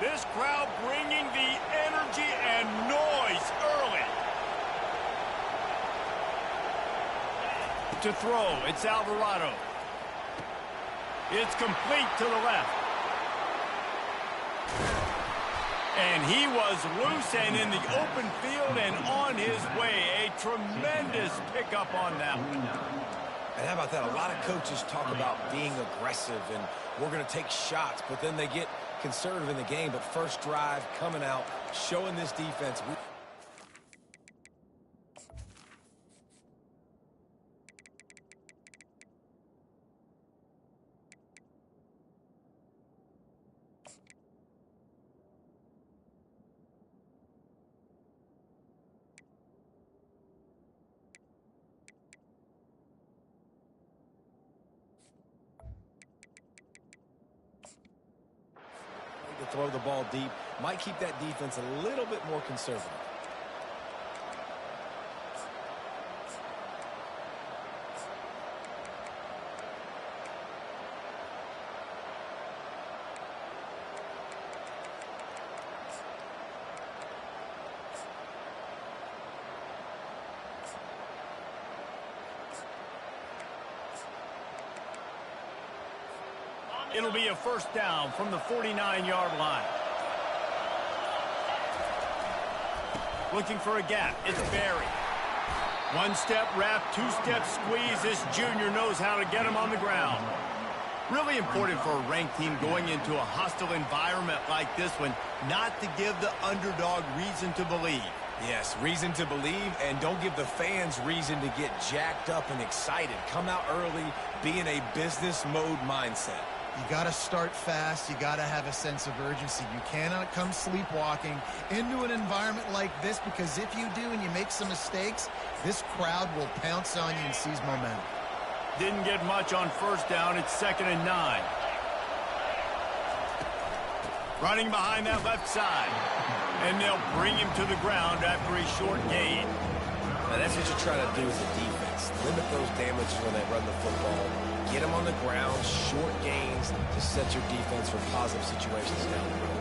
This crowd bringing the energy and noise early. To throw, it's Alvarado. It's complete to the left. And he was loose and in the open field and on his way. A tremendous pickup on that one. And how about that? A lot of coaches talk about being aggressive and we're going to take shots, but then they get conservative in the game. But first drive, coming out, showing this defense. To throw the ball deep might keep that defense a little bit more conservative. It'll be a first down from the 49-yard line. Looking for a gap. It's Barry. One-step wrap, two-step squeeze. This junior knows how to get him on the ground. Really important for a ranked team going into a hostile environment like this one, not to give the underdog reason to believe. Yes, reason to believe, and don't give the fans reason to get jacked up and excited. Come out early, be in a business mode mindset. You got to start fast. You got to have a sense of urgency. You cannot come sleepwalking into an environment like this, because if you do and you make some mistakes, this crowd will pounce on you and seize momentum. Didn't get much on first down. It's 2nd and 9. Running behind that left side. And they'll bring him to the ground after a short gain. Now that's what you try to do as a defense. Limit those damages when they run the football. Get them on the ground, short gains to set your defense for positive situations down the road.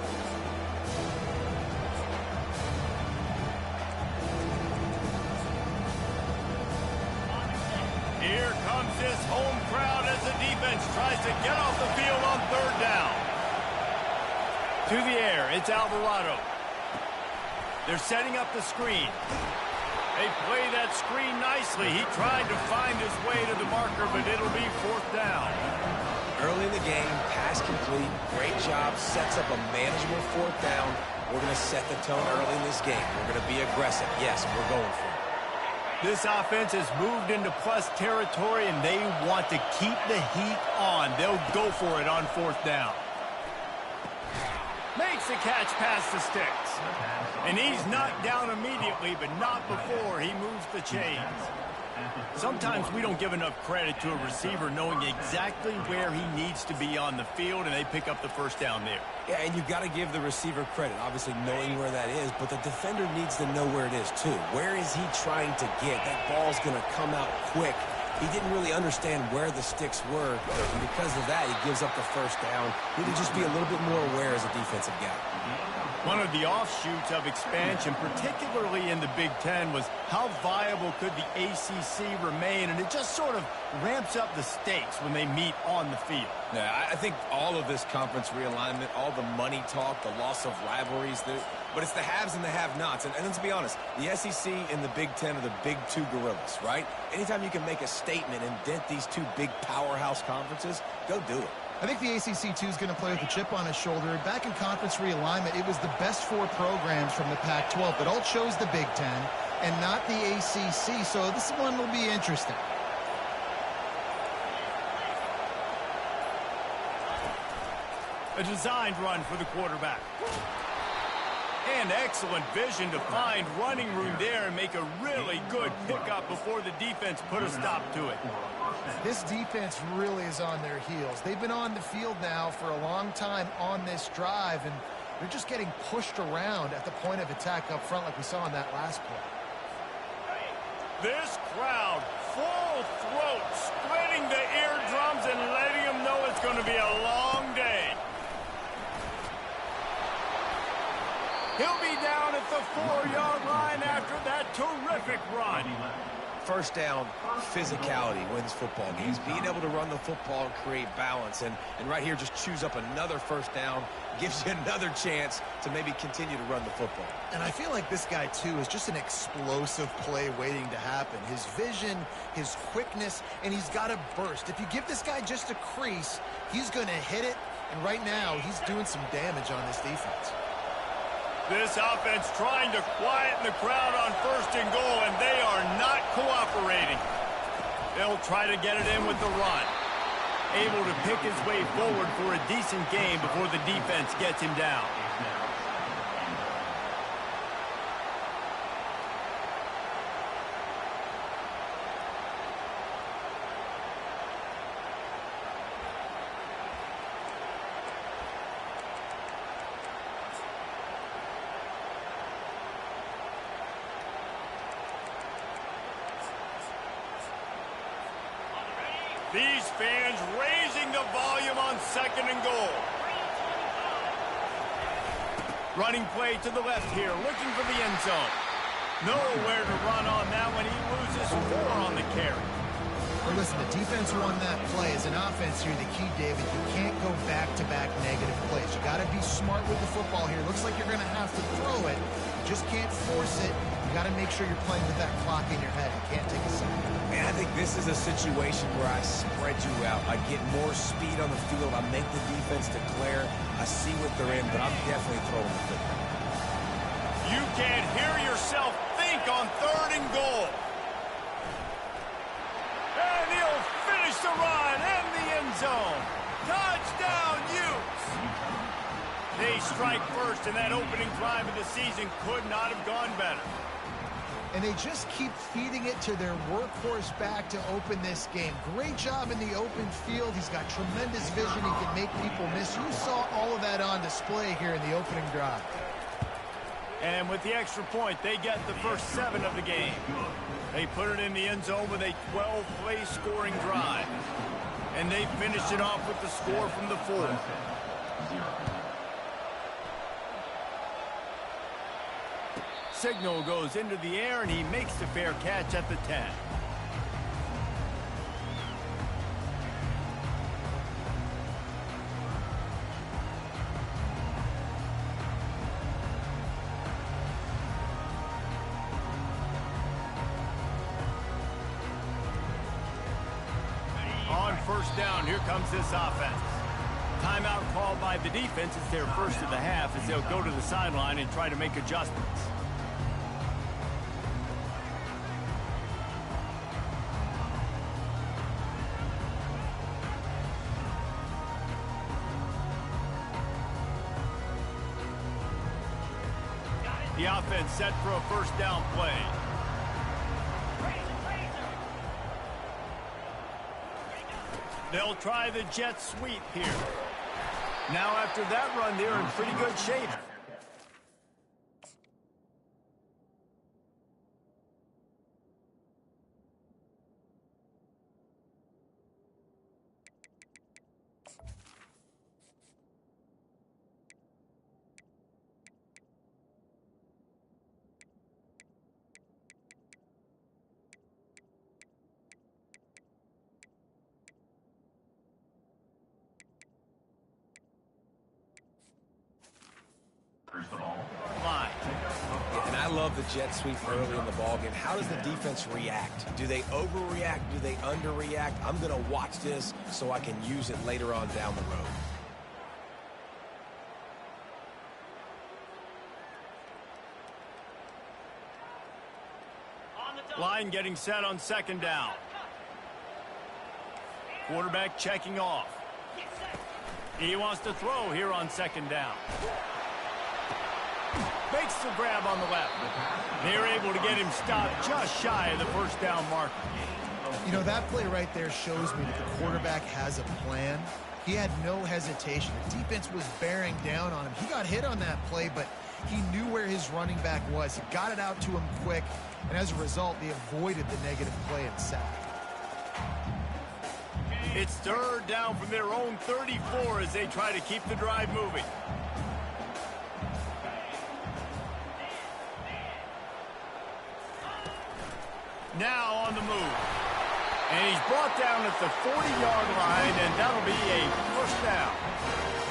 Here comes this home crowd as the defense tries to get off the field on 3rd down. To the air, it's Alvarado. They're setting up the screen. They play that screen nicely. He tried to find his way to the marker, but it'll be 4th down. Early in the game, pass complete. Great job. Sets up a manageable 4th down. We're going to set the tone early in this game. We're going to be aggressive. Yes, we're going for it. This offense has moved into plus territory, and they want to keep the heat on. They'll go for it on 4th down. Makes the catch past the sticks. And he's knocked down immediately, but not before he moves the chains. Sometimes we don't give enough credit to a receiver knowing exactly where he needs to be on the field, and they pick up the first down there. Yeah, and you've got to give the receiver credit, obviously knowing where that is, but the defender needs to know where it is too. Where is he trying to get? That ball's going to come out quick. He didn't really understand where the sticks were, and because of that, he gives up the first down. Need to just be a little bit more aware as a defensive guy. One of the offshoots of expansion, particularly in the Big Ten, was how viable could the ACC remain, and it just sort of ramps up the stakes when they meet on the field. Yeah, I think all of this conference realignment, all the money talk, the loss of rivalries, but it's the haves and the have-nots. And let's be honest, the SEC and the Big Ten are the big two gorillas, right? Anytime you can make a statement and dent these two big powerhouse conferences, go do it. I think the ACC, too, is going to play with a chip on his shoulder. Back in conference realignment, it was the best 4 programs from the Pac-12 that all chose the Big Ten and not the ACC, so this one will be interesting. A designed run for the quarterback. And excellent vision to find running room there and make a really good pickup before the defense put a stop to it. This defense really is on their heels. They've been on the field now for a long time on this drive, and they're just getting pushed around at the point of attack up front like we saw in that last play. This crowd, full throat, splitting the eardrums and letting them know it's going to be a long day. He'll be down at the 4-yard line after that terrific run. First down, physicality wins football games. Being able to run the football and create balance. And right here, just choose up another first down. Gives you another chance to maybe continue to run the football. And I feel like this guy, too, is just an explosive play waiting to happen. His vision, his quickness, and he's got a burst. If you give this guy just a crease, he's going to hit it. And right now, he's doing some damage on this defense. This offense trying to quieten the crowd on 1st and goal, and they are not cooperating. They'll try to get it in with the run. Able to pick his way forward for a decent game before the defense gets him down. These fans raising the volume on 2nd and goal. Running play to the left here, looking for the end zone. Nowhere to run on that one. He loses 4 on the carry. Well, listen, the defense won that play. As an offense here, the key, David, you can't go back-to-back negative plays. You got to be smart with the football here. Looks like you're going to have to throw it. You just can't force it. You got to make sure you're playing with that clock in your head. You can't take a second. Man, I think this is a situation where I spread you out. I get more speed on the field. I make the defense declare. I see what they're in, but I'm definitely throwing the football. You can't hear yourself think on 3rd and goal. And he'll finish the run in the end zone. Touchdown, Utes. They strike first, and that opening drive of the season could not have gone better. And they just keep feeding it to their workhorse back to open this game. Great job in the open field. He's got tremendous vision. He can make people miss. You saw all of that on display here in the opening drive. And with the extra point, they get the first 7 of the game. They put it in the end zone with a 12-play scoring drive. And they finish it off with the score from the 4. Signal goes into the air, and he makes the fair catch at the 10. On 1st down, here comes this offense. Timeout called by the defense. It's their first of the half as they'll go to the sideline and try to make adjustments. The offense set for a 1st down play. They'll try the jet sweep here. Now after that run, they're in pretty good shape. Line. And I love the jet sweep early in the ballgame. How does the defense react? Do they overreact? Do they underreact? I'm going to watch this so I can use it later on down the road. Line getting set on 2nd down. Quarterback checking off. He wants to throw here on 2nd down. Makes the grab on the left. They're able to get him stopped just shy of the 1st down marker. You know, that play right there shows me that the quarterback has a plan. He had no hesitation. The defense was bearing down on him. He got hit on that play, but he knew where his running back was. He got it out to him quick, and as a result, they avoided the negative play and sack. It's 3rd down from their own 34 as they try to keep the drive moving. Now on the move. And he's brought down at the 40-yard line, and that'll be a first down.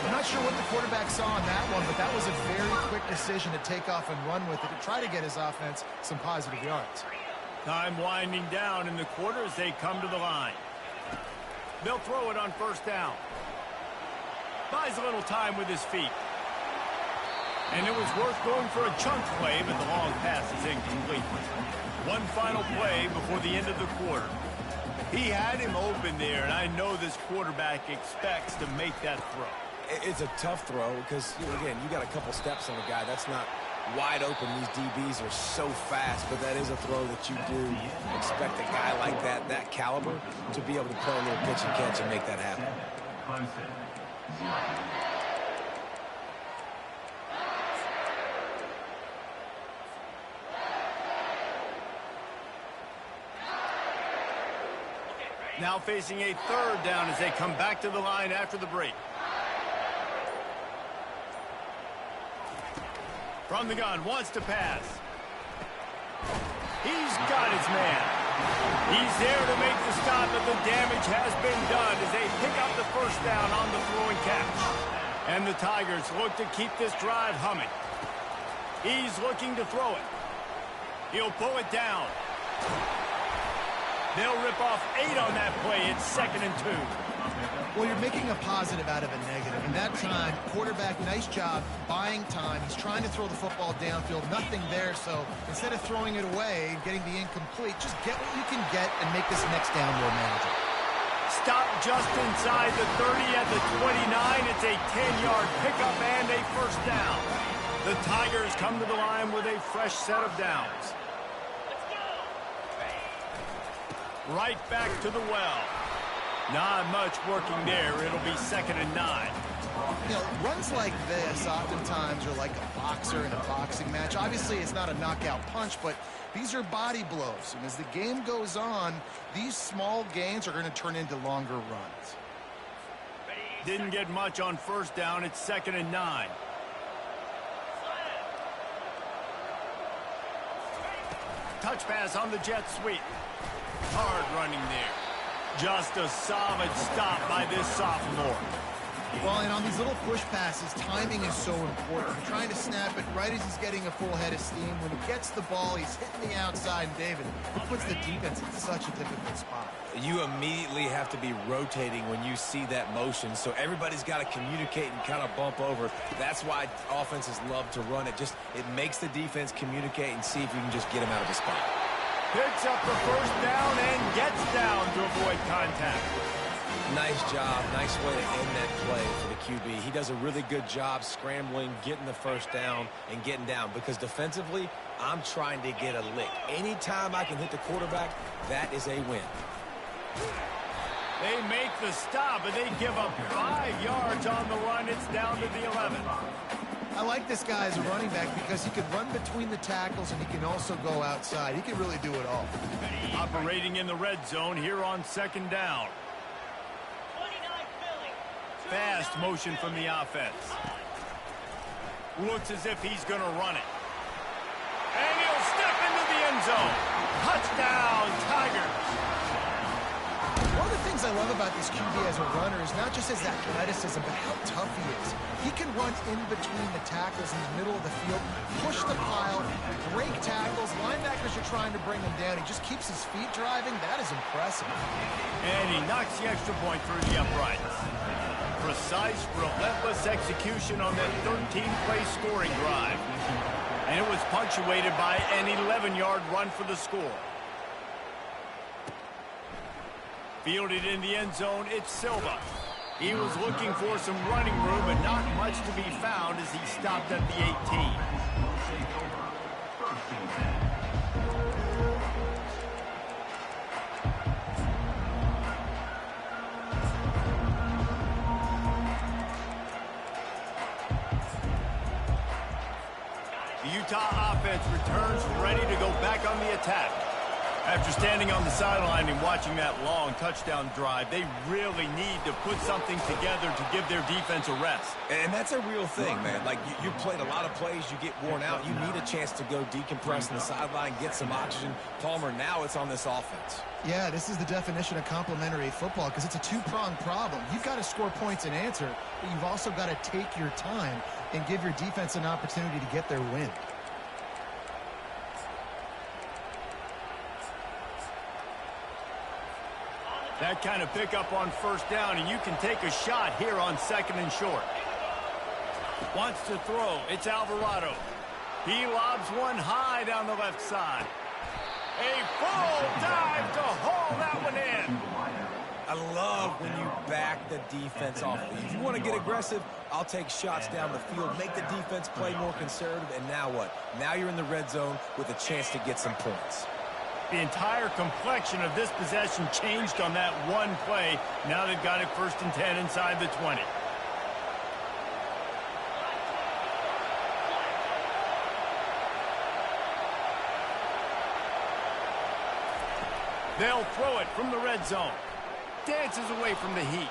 I'm not sure what the quarterback saw on that one, but that was a very quick decision to take off and run with it to try to get his offense some positive yards. Time winding down in the quarter as they come to the line. They'll throw it on first down. Buys a little time with his feet. And it was worth going for a chunk play, but the long pass is incomplete. One final play before the end of the quarter. He had him open there, and I know this quarterback expects to make that throw. It's a tough throw because, again, you got a couple steps on the guy. That's not wide open. These DBs are so fast, but that is a throw that you do expect a guy like that caliber, to be able to play a little pitch and catch and make that happen. Now facing a third down as they come back to the line after the break. From the gun, wants to pass. He's got his man. He's there to make the stop, but the damage has been done as they pick up the first down on the throwing catch. And the Tigers look to keep this drive humming. He's looking to throw it. He'll pull it down. They'll rip off 8 on that play. It's 2nd and 2. Well, you're making a positive out of a negative. And that time, quarterback, nice job buying time. He's trying to throw the football downfield. Nothing there, so instead of throwing it away and getting the incomplete, just get what you can get and make this next down more manageable. Stop just inside the 30 at the 29. It's a 10-yard pickup and a first down. The Tigers come to the line with a fresh set of downs. Right back to the well. Not much working there. It'll be 2nd and 9. You know, runs like this oftentimes are like a boxer in a boxing match. Obviously, it's not a knockout punch, but these are body blows. And as the game goes on, these small gains are going to turn into longer runs. Didn't get much on first down. It's 2nd and 9. Touch pass on the jet sweep. Hard running there. Just a solid stop by this sophomore. Well, and on these little push passes, timing is so important. You're trying to snap it right as he's getting a full head of steam. When he gets the ball, he's hitting the outside. And David, it puts the defense in such a difficult spot. You immediately have to be rotating when you see that motion, so everybody's got to communicate and kind of bump over. That's why offenses love to run it. It makes the defense communicate and see if you can just get him out of the spot. Picks up the first down and gets down to avoid contact. Nice job. Nice way to end that play for the QB. He does a really good job scrambling, getting the first down, and getting down. Because defensively, I'm trying to get a lick. Anytime I can hit the quarterback, that is a win. They make the stop, and they give up 5 yards on the run. It's down to the 11. I like this guy as a running back because he can run between the tackles and he can also go outside. He can really do it all. Operating in the red zone here on 2nd down. Fast motion from the offense. Looks as if he's going to run it. And he'll step into the end zone. Touchdown, Tigers. One of the things I love about this QB as a runner is not just his athleticism, but how tough he is. He can run in between the tackles in the middle of the field, push the pile, break tackles. Linebackers are trying to bring him down. He just keeps his feet driving. That is impressive. And he knocks the extra point through the uprights. Precise, relentless execution on that 13-play scoring drive. And it was punctuated by an 11-yard run for the score. Fielded in the end zone, it's Silva. He was looking for some running room, but not much to be found as he stopped at the 18. The Utah offense returns ready to go back on the attack. After standing on the sideline and watching that long touchdown drive, they really need to put something together to give their defense a rest. And that's a real thing, man. Like, you played a lot of plays, you get worn out. You need a chance to go decompress on the sideline, get some oxygen. Palmer, now it's on this offense. Yeah, this is the definition of complementary football because it's a two-pronged problem. You've got to score points and answer, but you've also got to take your time and give your defense an opportunity to get their win. That kind of pickup on first down, and you can take a shot here on 2nd and short. Wants to throw. It's Alvarado. He lobs one high down the left side. A full dive to haul that one in. I love when you back the defense off. If you want to get aggressive, I'll take shots down the field, make the defense play more conservative, and now what? Now you're in the red zone with a chance to get some points. The entire complexion of this possession changed on that one play. Now they've got it 1st and 10 inside the 20. They'll throw it from the red zone. Dances away from the heat.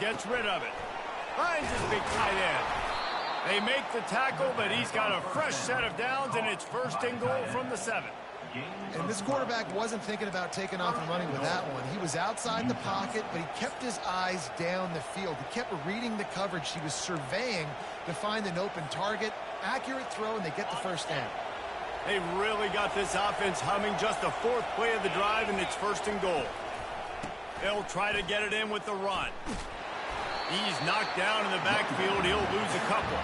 Gets rid of it. Finds his big tight end. They make the tackle, but he's got a fresh set of downs, and it's 1st and goal from the 7. And this quarterback wasn't thinking about taking off and running with that one. He was outside the pocket, but he kept his eyes down the field. He kept reading the coverage. He was surveying to find an open target. Accurate throw, and they get the 1st down. They've really got this offense humming. Just the 4th play of the drive, and it's 1st and goal. They'll try to get it in with the run. He's knocked down in the backfield. He'll lose a couple.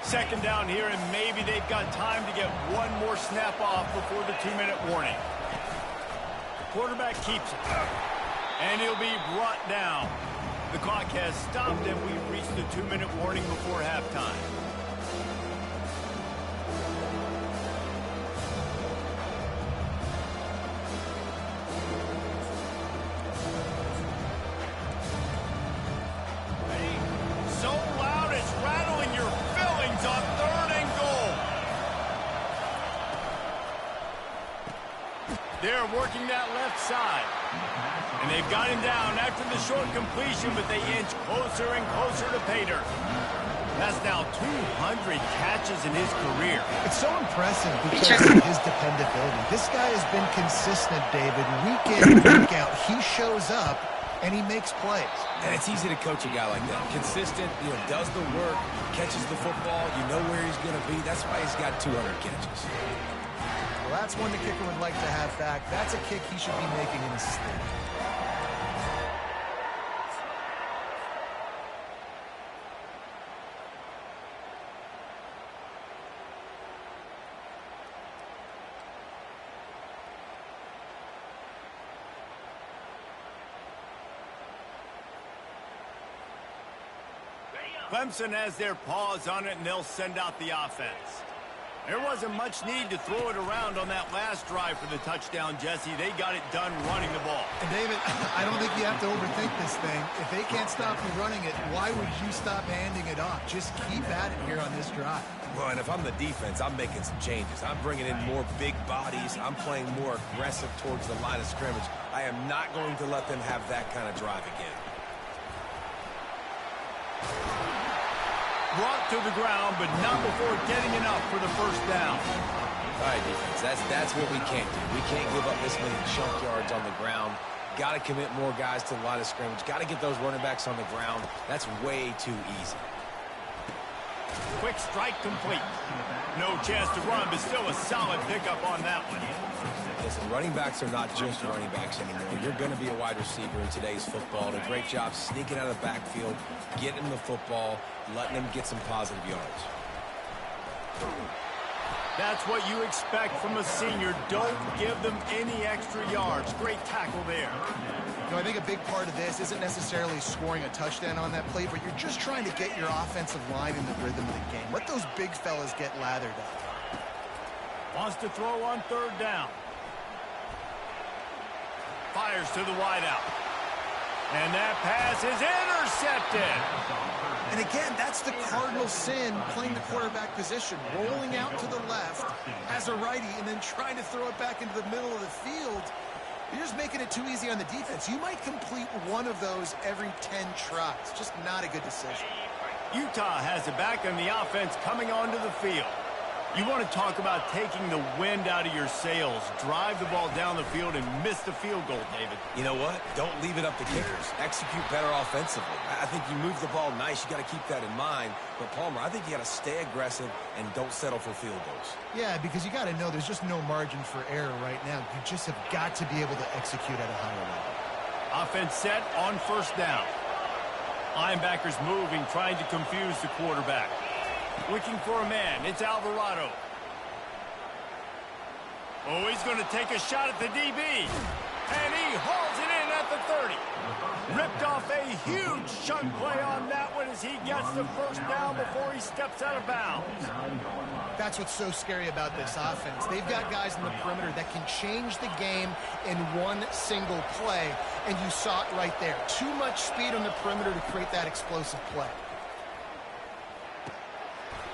Second down here, and maybe they've got time to get one more snap off before the 2-minute warning. The quarterback keeps it, and he'll be brought down. The clock has stopped, and we've reached the 2-minute warning before halftime. They're working that left side. And they've got him down after the short completion, but they inch closer and closer to pay dirt. That's now 200 catches in his career. It's so impressive because of his dependability. This guy has been consistent, David. Week in, week out, he shows up and he makes plays. And it's easy to coach a guy like that. Consistent, does the work, catches the football, you know where he's going to be. That's why he's got 200 catches. Well, that's one the kicker would like to have back. That's a kick he should be making in his sleep. Clemson has their paws on it, and they'll send out the offense. There wasn't much need to throw it around on that last drive for the touchdown, Jesse. They got it done running the ball. And, David, I don't think you have to overthink this thing. If they can't stop you running it, why would you stop handing it off? Just keep at it here on this drive. Well, and if I'm the defense, I'm making some changes. I'm bringing in more big bodies. I'm playing more aggressive towards the line of scrimmage. I am not going to let them have that kind of drive again. Brought to the ground, but not before getting enough for the first down. All right, defense, that's what we can't do. We can't give up this many chunk yards on the ground. Got to commit more guys to the line of scrimmage. Got to get those running backs on the ground. That's way too easy. Quick strike complete. No chance to run, but still a solid pickup on that one. Listen, running backs are not just running backs anymore. You're going to be a wide receiver in today's football. And a great job sneaking out of the backfield, getting the football, letting them get some positive yards. That's what you expect from a senior. Don't give them any extra yards. Great tackle there. You know, I think a big part of this isn't necessarily scoring a touchdown on that play, but you're just trying to get your offensive line in the rhythm of the game. Let those big fellas get lathered up. Wants to throw on third down. Fires to the wideout. And that pass is intercepted. And again, that's the cardinal sin, playing the quarterback position, rolling out to the left as a righty and then trying to throw it back into the middle of the field. You're just making it too easy on the defense. You might complete one of those every 10 tries. Just not a good decision. Utah has it back on the offense coming onto the field. You want to talk about taking the wind out of your sails. Drive the ball down the field and miss the field goal, David. You know what? Don't leave it up to kickers. Execute better offensively. I think you move the ball nice. You got to keep that in mind. But, Palmer, I think you got to stay aggressive and don't settle for field goals. Yeah, because you got to know there's just no margin for error right now. You just have got to be able to execute at a higher level. Offense set on first down. Linebackers moving, trying to confuse the quarterback. Looking for a man. It's Alvarado. Oh, he's going to take a shot at the DB. And he hauls it in at the 30. Ripped off a huge chunk play on that one as he gets the first down before he steps out of bounds. That's what's so scary about this offense. They've got guys in the perimeter that can change the game in one single play, and you saw it right there. Too much speed on the perimeter to create that explosive play.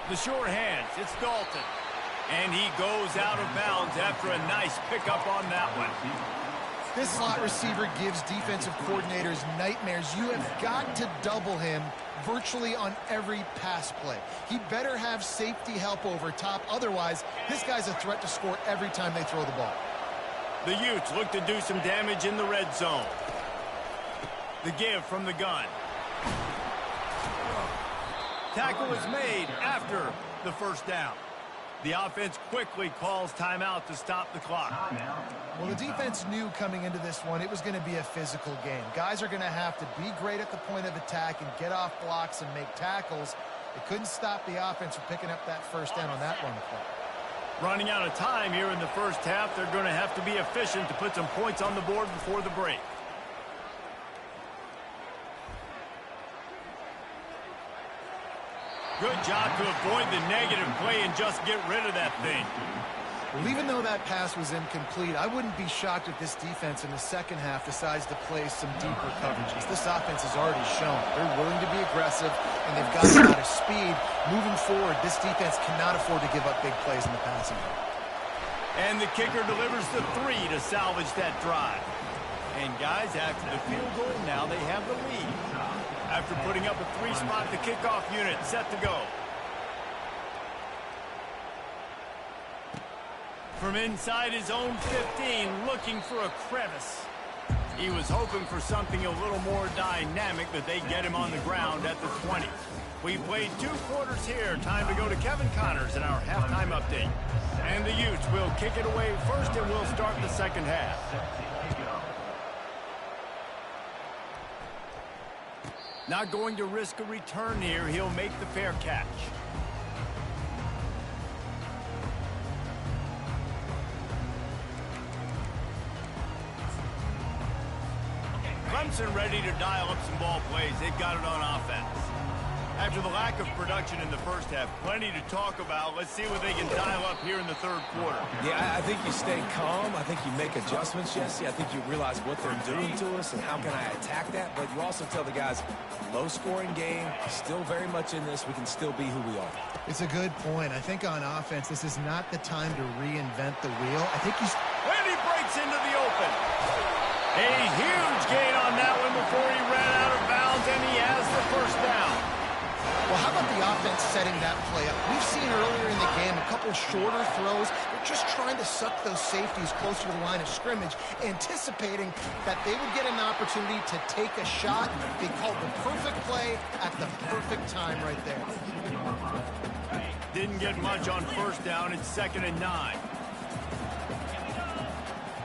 The short hands, it's Dalton. And he goes out of bounds after a nice pickup on that one. This slot receiver gives defensive coordinators nightmares. You have got to double him virtually on every pass play. He better have safety help over top. Otherwise, this guy's a threat to score every time they throw the ball. The Utes look to do some damage in the red zone. The give from the gun. Tackle is made after the first down. The offense quickly calls timeout to stop the clock. Well, the defense knew coming into this one it was going to be a physical game. Guys are going to have to be great at the point of attack and get off blocks and make tackles. They couldn't stop the offense from picking up that first down on that run play. Running out of time here in the first half, they're going to have to be efficient to put some points on the board before the break. Good job to avoid the negative play and just get rid of that thing. Well, even though that pass was incomplete, I wouldn't be shocked if this defense in the second half decides to play some deeper coverages. This offense has already shown they're willing to be aggressive, and they've got a lot of speed. Moving forward, this defense cannot afford to give up big plays in the passing game. And the kicker delivers the 3 to salvage that drive. And guys, after the field goal, now they have the lead. After putting up a 3-spot, the kickoff unit set to go. From inside his own 15, looking for a crevice. He was hoping for something a little more dynamic, but they get him on the ground at the 20. We played 2 quarters here. Time to go to Kevin Connors in our halftime update. And the Utes will kick it away first, and we'll start the second half. Not going to risk a return here. He'll make the fair catch. Clemson ready to dial up some ball plays. They've got it on offense. After the lack of production in the first half, plenty to talk about. Let's see what they can dial up here in the third quarter. Yeah, I think you stay calm. I think you make adjustments, Jesse. I think you realize what they're doing to us and how can I attack that. But you also tell the guys, low-scoring game, still very much in this. We can still be who we are. It's a good point. I think on offense, this is not the time to reinvent the wheel. I think he's... When he breaks into the open. A huge gain on that one before he ran out of bounds, and he has the first down. Well, how about the offense setting that play up? We've seen earlier in the game a couple shorter throws. They're just trying to suck those safeties closer to the line of scrimmage, anticipating that they would get an opportunity to take a shot. They called the perfect play at the perfect time right there. Didn't get much on first down. It's 2nd and 9.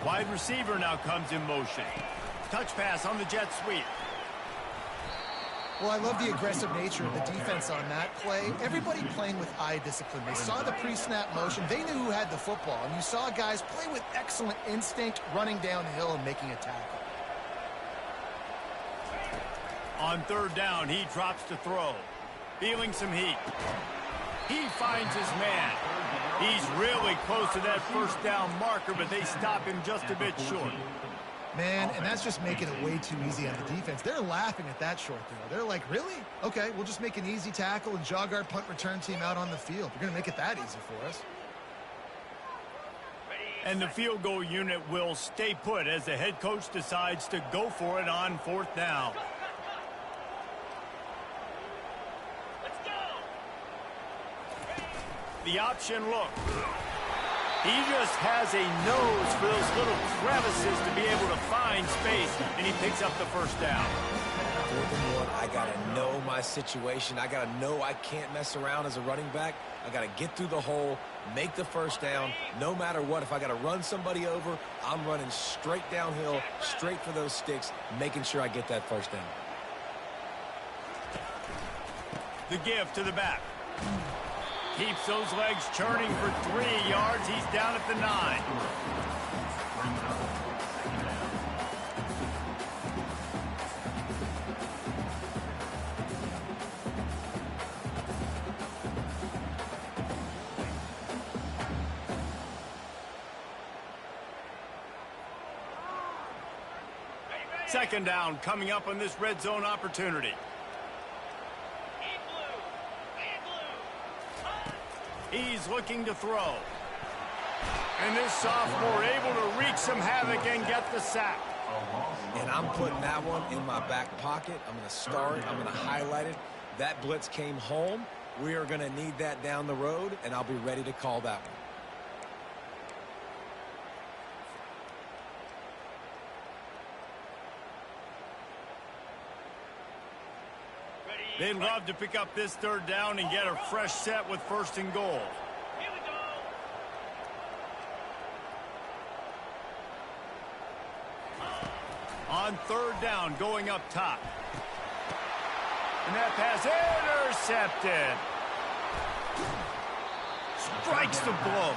Wide receiver now comes in motion. Touch pass on the jet sweep. Well, I love the aggressive nature of the defense on that play. Everybody playing with eye discipline. They saw the pre-snap motion. They knew who had the football. And you saw guys play with excellent instinct, running downhill and making a tackle. On third down, he drops to throw. Feeling some heat. He finds his man. He's really close to that first down marker, but they stop him just a bit short. Man, and that's just making it way too easy on the defense. They're laughing at that short throw. They're like, really? Okay, we'll just make an easy tackle and jog our punt return team out on the field. You're going to make it that easy for us. And the field goal unit will stay put as the head coach decides to go for it on fourth down. The option look. He just has a nose for those little crevices to be able to find space, and he picks up the first down. 4th and 1, I got to know my situation. I got to know I can't mess around as a running back. I got to get through the hole, make the first down. No matter what, if I got to run somebody over, I'm running straight downhill, straight for those sticks, making sure I get that first down. The give to the back. Keeps those legs churning for 3 yards. He's down at the 9. Second down coming up on this red zone opportunity. He's looking to throw. And this sophomore able to wreak some havoc and get the sack. And I'm putting that one in my back pocket. I'm going to star it. I'm going to highlight it. That blitz came home. We are going to need that down the road, and I'll be ready to call that one. They'd love to pick up this third down and get a fresh set with 1st and goal. Here we go. On third down, going up top. And that pass intercepted. Strikes the blow.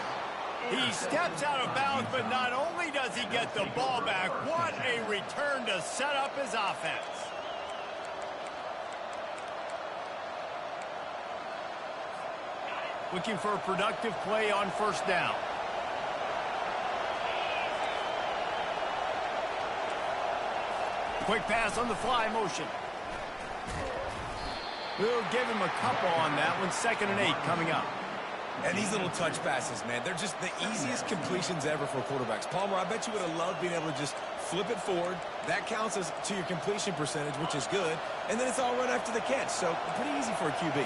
He steps out of bounds, but not only does he get the ball back, what a return to set up his offense. Looking for a productive play on first down. Quick pass on the fly motion. We'll give him a couple on that one. 2nd and 8 coming up. And these little touch passes, man, they're just the easiest completions ever for quarterbacks. Palmer, I bet you would have loved being able to just flip it forward. That counts as to your completion percentage, which is good. And then it's all run after the catch. So pretty easy for a QB.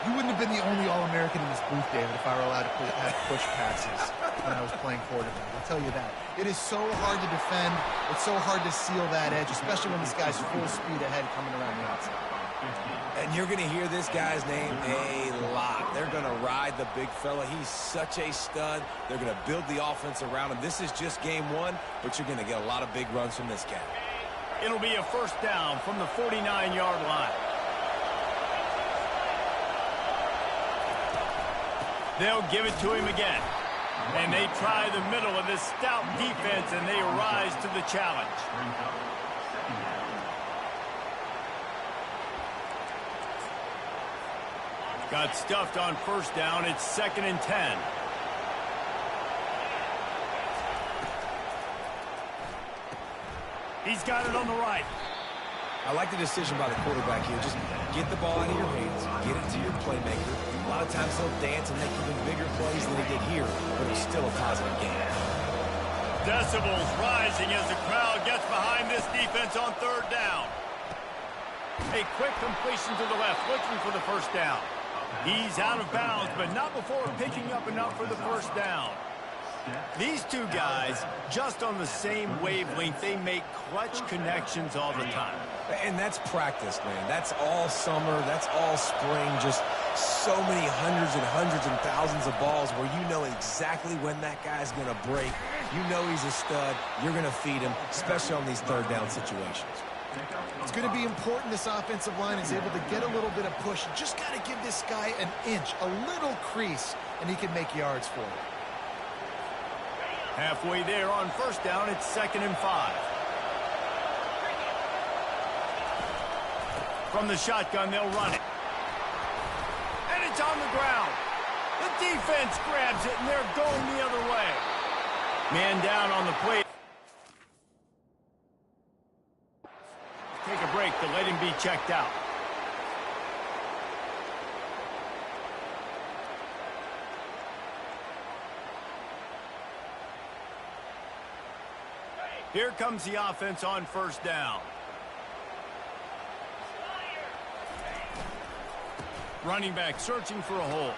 You wouldn't have been the only All-American in this booth, David, if I were allowed to have push passes when I was playing quarterback. I'll tell you that. It is so hard to defend. It's so hard to seal that edge, especially when this guy's full speed ahead coming around the outside. And you're going to hear this guy's name a lot. They're going to ride the big fella. He's such a stud. They're going to build the offense around him. This is just game 1, but you're going to get a lot of big runs from this guy. It'll be a first down from the 49-yard line. They'll give it to him again. And they try the middle of this stout defense, and they rise to the challenge. Got stuffed on first down. It's 2nd and 10. He's got it on the right. I like the decision by the quarterback here. Just get the ball out of your hands, get it to your playmaker. A lot of times he'll dance and make even bigger plays than he did here, but it's still a positive game. Decibels rising as the crowd gets behind this defense on third down. A quick completion to the left, looking for the first down. He's out of bounds, but not before picking up enough for the first down. These two guys, just on the same wavelength, they make clutch connections all the time. And that's practice, man. That's all summer. That's all spring. Just so many hundreds and thousands of balls where you know exactly when that guy's going to break. You know he's a stud. You're going to feed him, especially on these third down situations. It's going to be important this offensive line is able to get a little bit of push. You just got to give this guy an inch, a little crease, and he can make yards for it. Halfway there on first down, it's 2nd and 5. From the shotgun, they'll run it. And it's on the ground. The defense grabs it, and they're going the other way. Man down on the plate. Take a break to let him be checked out. Here comes the offense on first down. Running back searching for a hole.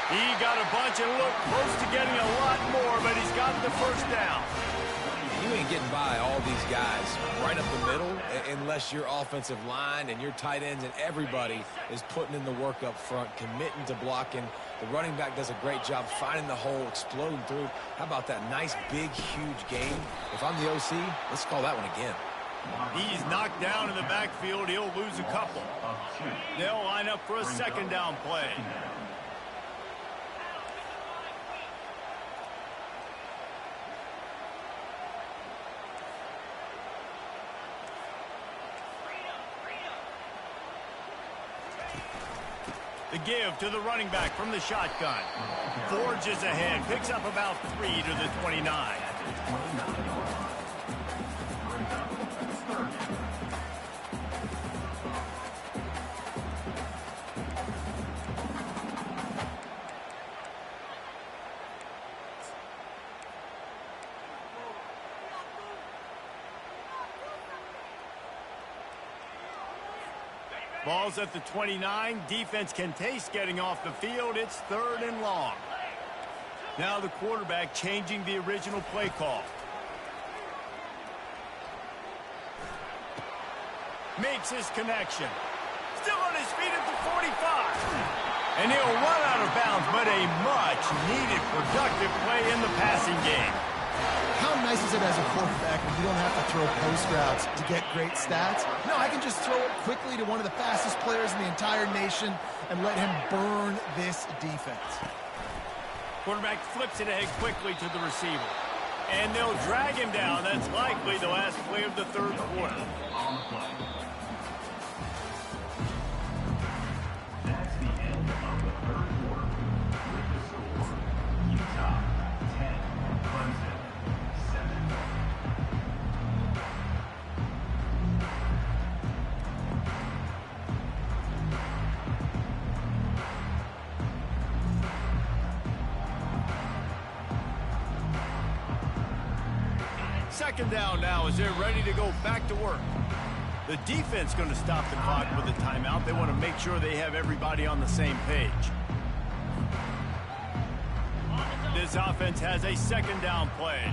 He got a bunch and looked close to getting a lot more, but he's got the first down. You ain't getting by all these guys right up the middle unless your offensive line and your tight ends and everybody is putting in the work up front, committing to blocking. The running back does a great job finding the hole, exploding through. How about that nice, big, huge game? If I'm the OC, let's call that one again. He's knocked down in the backfield. He'll lose a couple. They'll line up for a 2nd down play. The give to the running back from the shotgun. Forges ahead, picks up about 3 to the 29. Ball's at the 29. Defense can taste getting off the field. It's 3rd and long. Now the quarterback changing the original play call. Makes his connection. Still on his feet at the 45. And he'll run out of bounds, but a much-needed productive play in the passing game. How nice is it as a quarterback when you don't have to throw post routes to get great stats? No, I can just throw it quickly to one of the fastest players in the entire nation and let him burn this defense. Quarterback flips it ahead quickly to the receiver. And they'll drag him down. That's likely the last play of the 3rd quarter. That's the end of the 3rd quarter. With the score, Utah 10, Clemson 7. Second down now as they're ready to go back to work. The defense going to stop the clock with a timeout. They want to make sure they have everybody on the same page. This offense has a 2nd down play.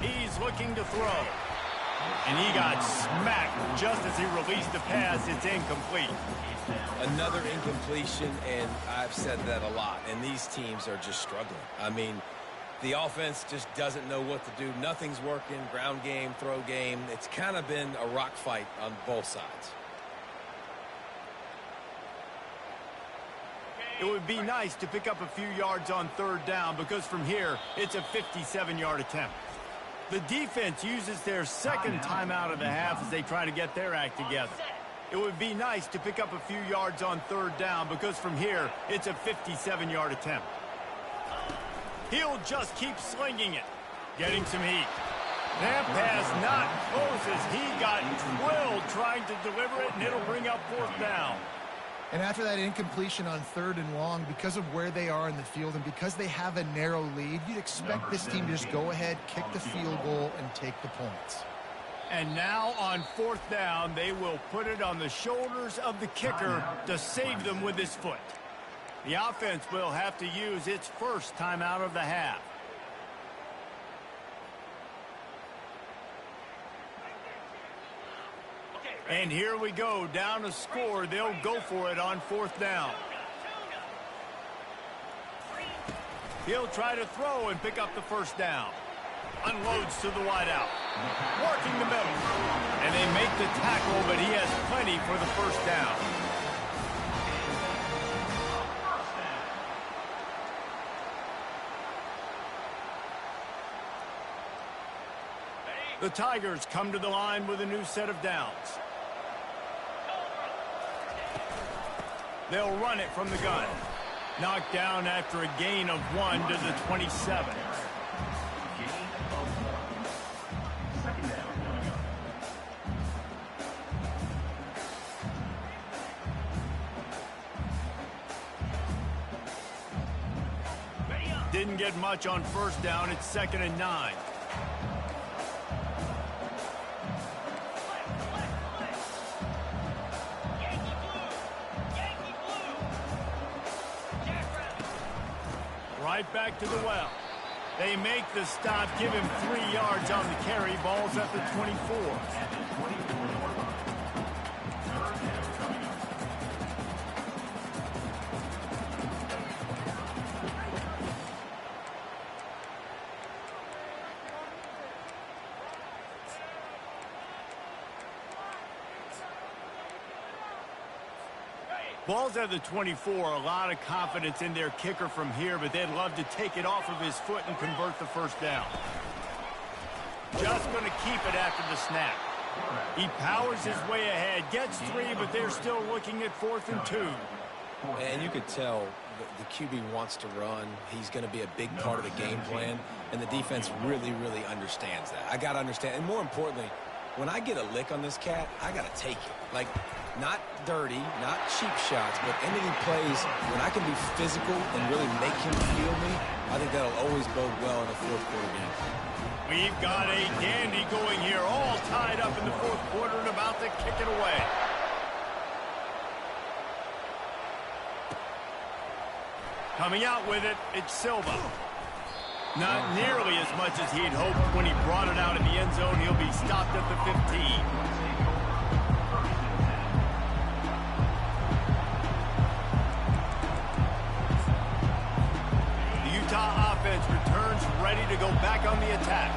He's looking to throw. And he got smacked just as he released the pass. It's incomplete. Another incompletion, and I've said that a lot, and these teams are just struggling. I mean, the offense just doesn't know what to do. Nothing's working, ground game, throw game. It's kind of been a rock fight on both sides. It would be nice to pick up a few yards on 3rd down because from here, it's a 57-yard attempt. The defense uses their 2nd timeout of the half as they try to get their act together. It would be nice to pick up a few yards on 3rd down because from here, it's a 57-yard attempt. He'll just keep slinging it, getting some heat. That pass not close as he got drilled trying to deliver it, and it'll bring up 4th down. And after that incompletion on 3rd and long, because of where they are in the field and because they have a narrow lead, you'd expect this team to just go ahead, kick the field goal, and take the points. And now on 4th down, they will put it on the shoulders of the kicker to save them with his foot. The offense will have to use its 1st timeout of the half. And here we go, down a score. They'll go for it on 4th down. He'll try to throw and pick up the 1st down. Unloads to the wideout. Working the middle. And they make the tackle, but he has plenty for the first down. The Tigers come to the line with a new set of downs. They'll run it from the gun. Knocked down after a gain of 1 to the 27. Didn't get much on first down. It's 2nd and 9. Right back to the well. They make the stop, give him 3 yards on the carry. Ball's at the 24. Ball's at the 24. A lot of confidence in their kicker from here, but they'd love to take it off of his foot and convert the first down. Just going to keep it after the snap. He powers his way ahead, gets 3, but they're still looking at 4th and 2. And you could tell the QB wants to run. He's going to be a big part of the game plan, and the defense really, really understands that. I got to understand, and more importantly, when I get a lick on this cat, I got to take it. Like, not dirty, not cheap shots, but any plays when I can be physical and really make him feel me, I think that'll always bode well in the 4th quarter game. We've got a dandy going here, all tied up in the 4th quarter and about to kick it away. Coming out with it, it's Silva. Not nearly as much as he'd hoped when he brought it out in the end zone. He'll be stopped at the 15. Returns ready to go back on the attack.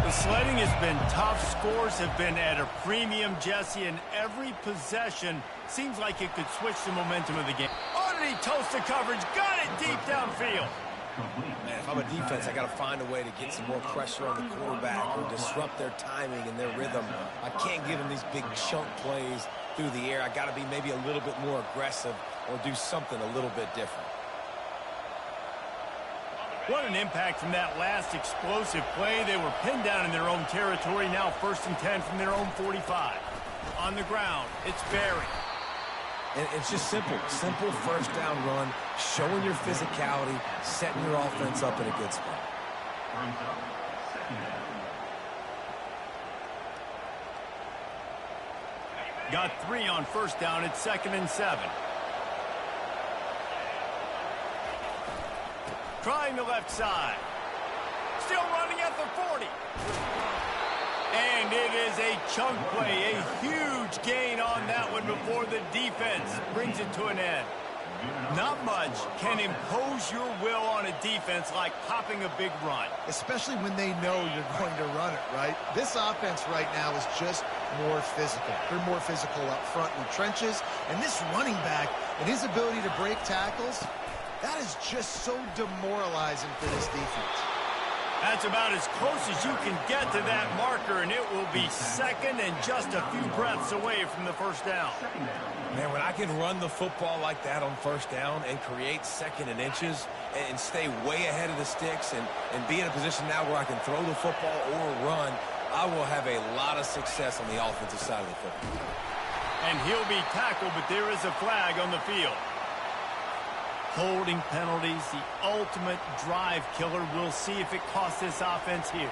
The sledding has been tough. Scores have been at a premium, Jesse, and every possession seems like it could switch the momentum of the game. Underneath toasted coverage, got it deep downfield. Man, if I'm a defense, I got to find a way to get some more pressure on the quarterback or disrupt their timing and their rhythm. I can't give them these big chunk plays through the air. I got to be maybe a little bit more aggressive or do something a little bit different. What an impact from that last explosive play. They were pinned down in their own territory. Now 1st and 10 from their own 45. On the ground, it's Barry. And it's just simple. Simple first down run, showing your physicality, setting your offense up in a good spot. Got 3 on first down. It's 2nd and 7. Trying the left side. Still running at the 40. And it is a chunk play, a huge gain on that one before the defense brings it to an end. Not much can impose your will on a defense like popping a big run. Especially when they know you're going to run it, right? This offense right now is just more physical. They're more physical up front in the trenches. And this running back and his ability to break tackles, that is just so demoralizing for this defense. That's about as close as you can get to that marker, and it will be 2nd and just a few breaths away from the first down. Man, when I can run the football like that on first down and create 2nd and inches and stay way ahead of the sticks and be in a position now where I can throw the football or run, I will have a lot of success on the offensive side of the football. And he'll be tackled, but there is a flag on the field. Holding penalties, the ultimate drive killer. We'll see if it costs this offense here.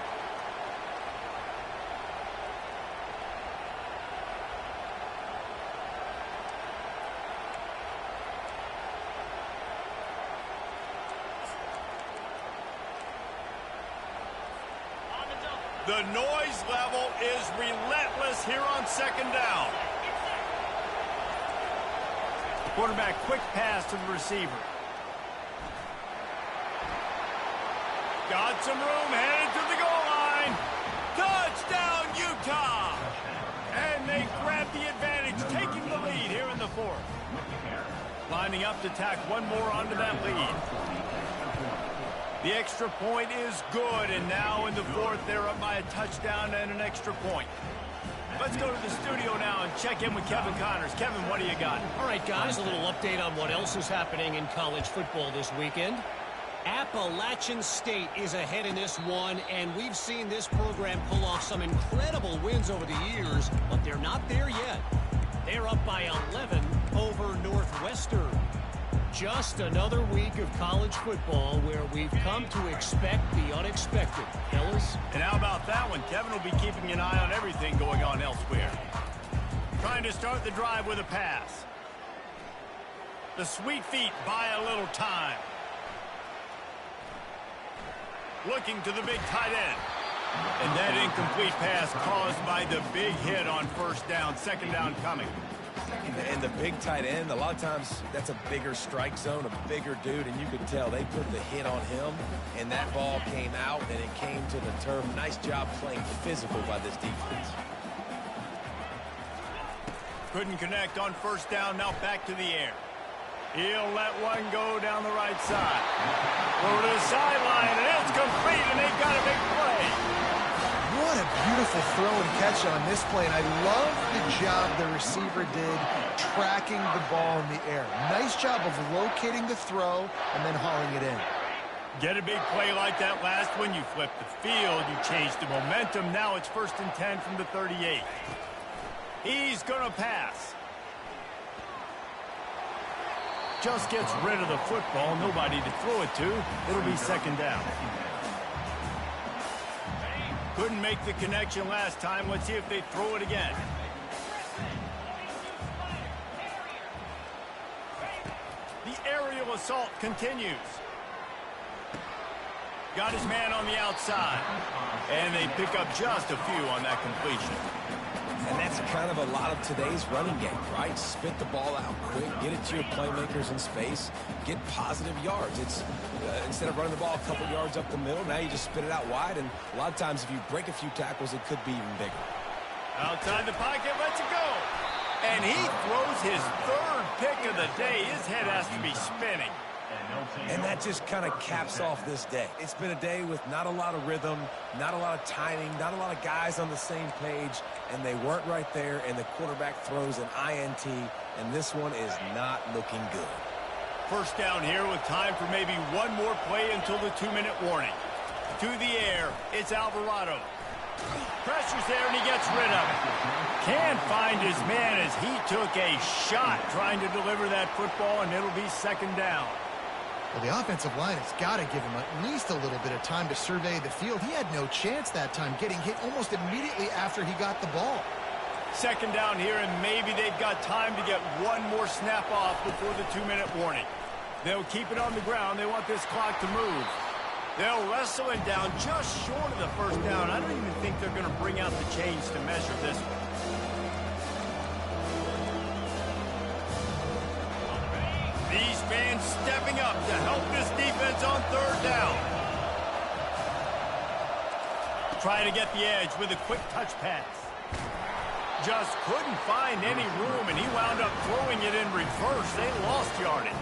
The noise level is relentless here on 2nd down. Quarterback, quick pass to the receiver. Got some room, headed to the goal lining up to tack one more onto that lead. The extra point is good, and now in the fourth, they're up by a touchdown and an extra point. Let's go to the studio now and check in with Kevin Connors. Kevin, what do you got? All right, guys, a little update on what else is happening in college football this weekend. Appalachian State is ahead in this one, and we've seen this program pull off some incredible wins over the years, but they're not there yet. They're up by 11 over Northwestern. Just another week of college football where we've come to expect the unexpected. Fellas? And how about that one? Kevin will be keeping an eye on everything going on elsewhere. Trying to start the drive with a pass. The Sweet Feet buy a little time. Looking to the big tight end. And that incomplete pass caused by the big hit on first down. Second down coming. And the big tight end, a lot of times that's a bigger strike zone, a bigger dude, and you could tell they put the hit on him, and that ball came out, and it came to the turf. Nice job playing physical by this defense. Couldn't connect on first down, now back to the air. He'll let one go down the right side. Over to the sideline, and it's complete, and they've got a big play. What a beautiful throw and catch on this play, and I love the job the receiver did tracking the ball in the air. Nice job of locating the throw and then hauling it in. Get a big play like that last one, you flip the field, you change the momentum. Now it's 1st and 10 from the 38. He's going to pass. Just gets rid of the football, nobody to throw it to. It'll be second down. Couldn't make the connection last time. Let's see if they throw it again. The aerial assault continues. Got his man on the outside. And they pick up just a few on that completion. And that's kind of a lot of today's running game, right? Spit the ball out quick, get it to your playmakers in space, get positive yards. It's instead of running the ball a couple yards up the middle, now you just spit it out wide, and a lot of times if you break a few tackles, it could be even bigger. Outside the pocket, lets it go. And he throws his third pick of the day. His head has to be spinning. And that just kind of caps off this day. It's been a day with not a lot of rhythm, not a lot of timing, not a lot of guys on the same page, and they weren't right there, and the quarterback throws an INT, and this one is not looking good. First down here with time for maybe one more play until the 2-minute warning. To the air, it's Alvarado. Pressure's there, and he gets rid of it. Can't find his man as he took a shot trying to deliver that football, and it'll be second down. Well, the offensive line has got to give him at least a little bit of time to survey the field. He had no chance that time, getting hit almost immediately after he got the ball. Second down here, and maybe they've got time to get one more snap off before the 2-minute warning. They'll keep it on the ground. They want this clock to move. They'll wrestle it down just short of the first down. I don't even think they're going to bring out the chains to measure this one. These fans stepping up to help this defense on third down. Trying to get the edge with a quick touch pass. Just couldn't find any room, and he wound up throwing it in reverse. They lost yardage.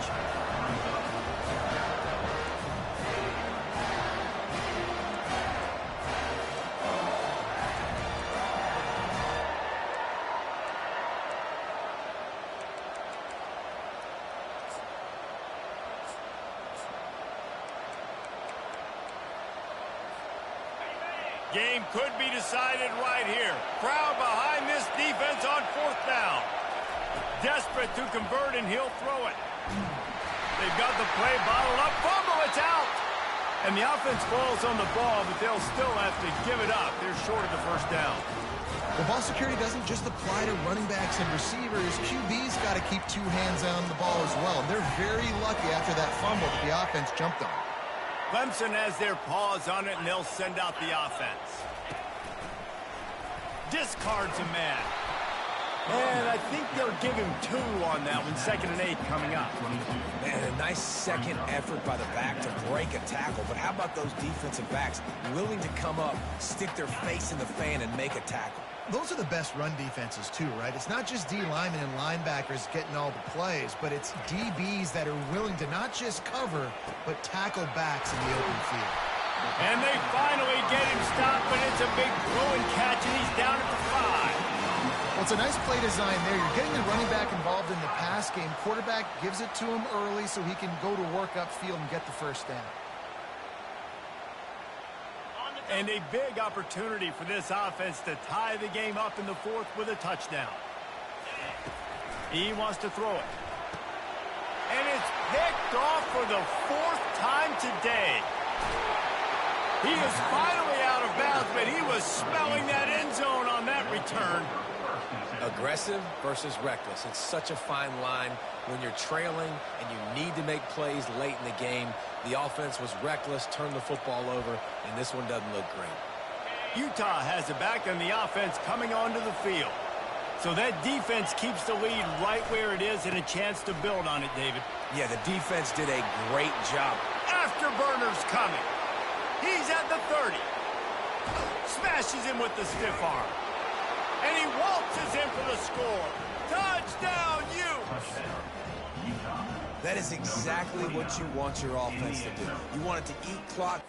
Game could be decided right here. Crowd behind this defense on fourth down. Desperate to convert, and he'll throw it. They've got the play bottled up. Fumble, it's out. And the offense falls on the ball, but they'll still have to give it up. They're short of the first down. The ball security doesn't just apply to running backs and receivers. QB's got to keep two hands on the ball as well. And they're very lucky after that fumble that the offense jumped on. Clemson has their paws on it, and they'll send out the offense. Discards a man. And I think they'll give him 2 on that one. 2nd and 8 coming up. Man, a nice second effort by the back to break a tackle. But how about those defensive backs willing to come up, stick their face in the fan, and make a tackle? Those are the best run defenses, too, right? It's not just D linemen and linebackers getting all the plays, but it's DBs that are willing to not just cover, but tackle backs in the open field. And they finally get him stopped, but it's a big throw and catch, and he's down at the 5. Well, it's a nice play design there. You're getting the running back involved in the pass game. Quarterback gives it to him early so he can go to work upfield and get the first down. And a big opportunity for this offense to tie the game up in the 4th with a touchdown. He wants to throw it. And it's picked off for the 4th time today. He is finally out of bounds, but he was smelling that end zone on that return. Aggressive versus reckless. It's such a fine line when you're trailing and you need to make plays late in the game. The offense was reckless, turned the football over, and this one doesn't look great. Utah has it back, and the offense coming onto the field. So that defense keeps the lead right where it is and a chance to build on it, David. Yeah, the defense did a great job. Afterburner's coming. He's at the 30. Smashes him with the stiff arm. And he waltzes in for the score. Touchdown, Utes! That is exactly what you want your offense to do. You want it to eat clock,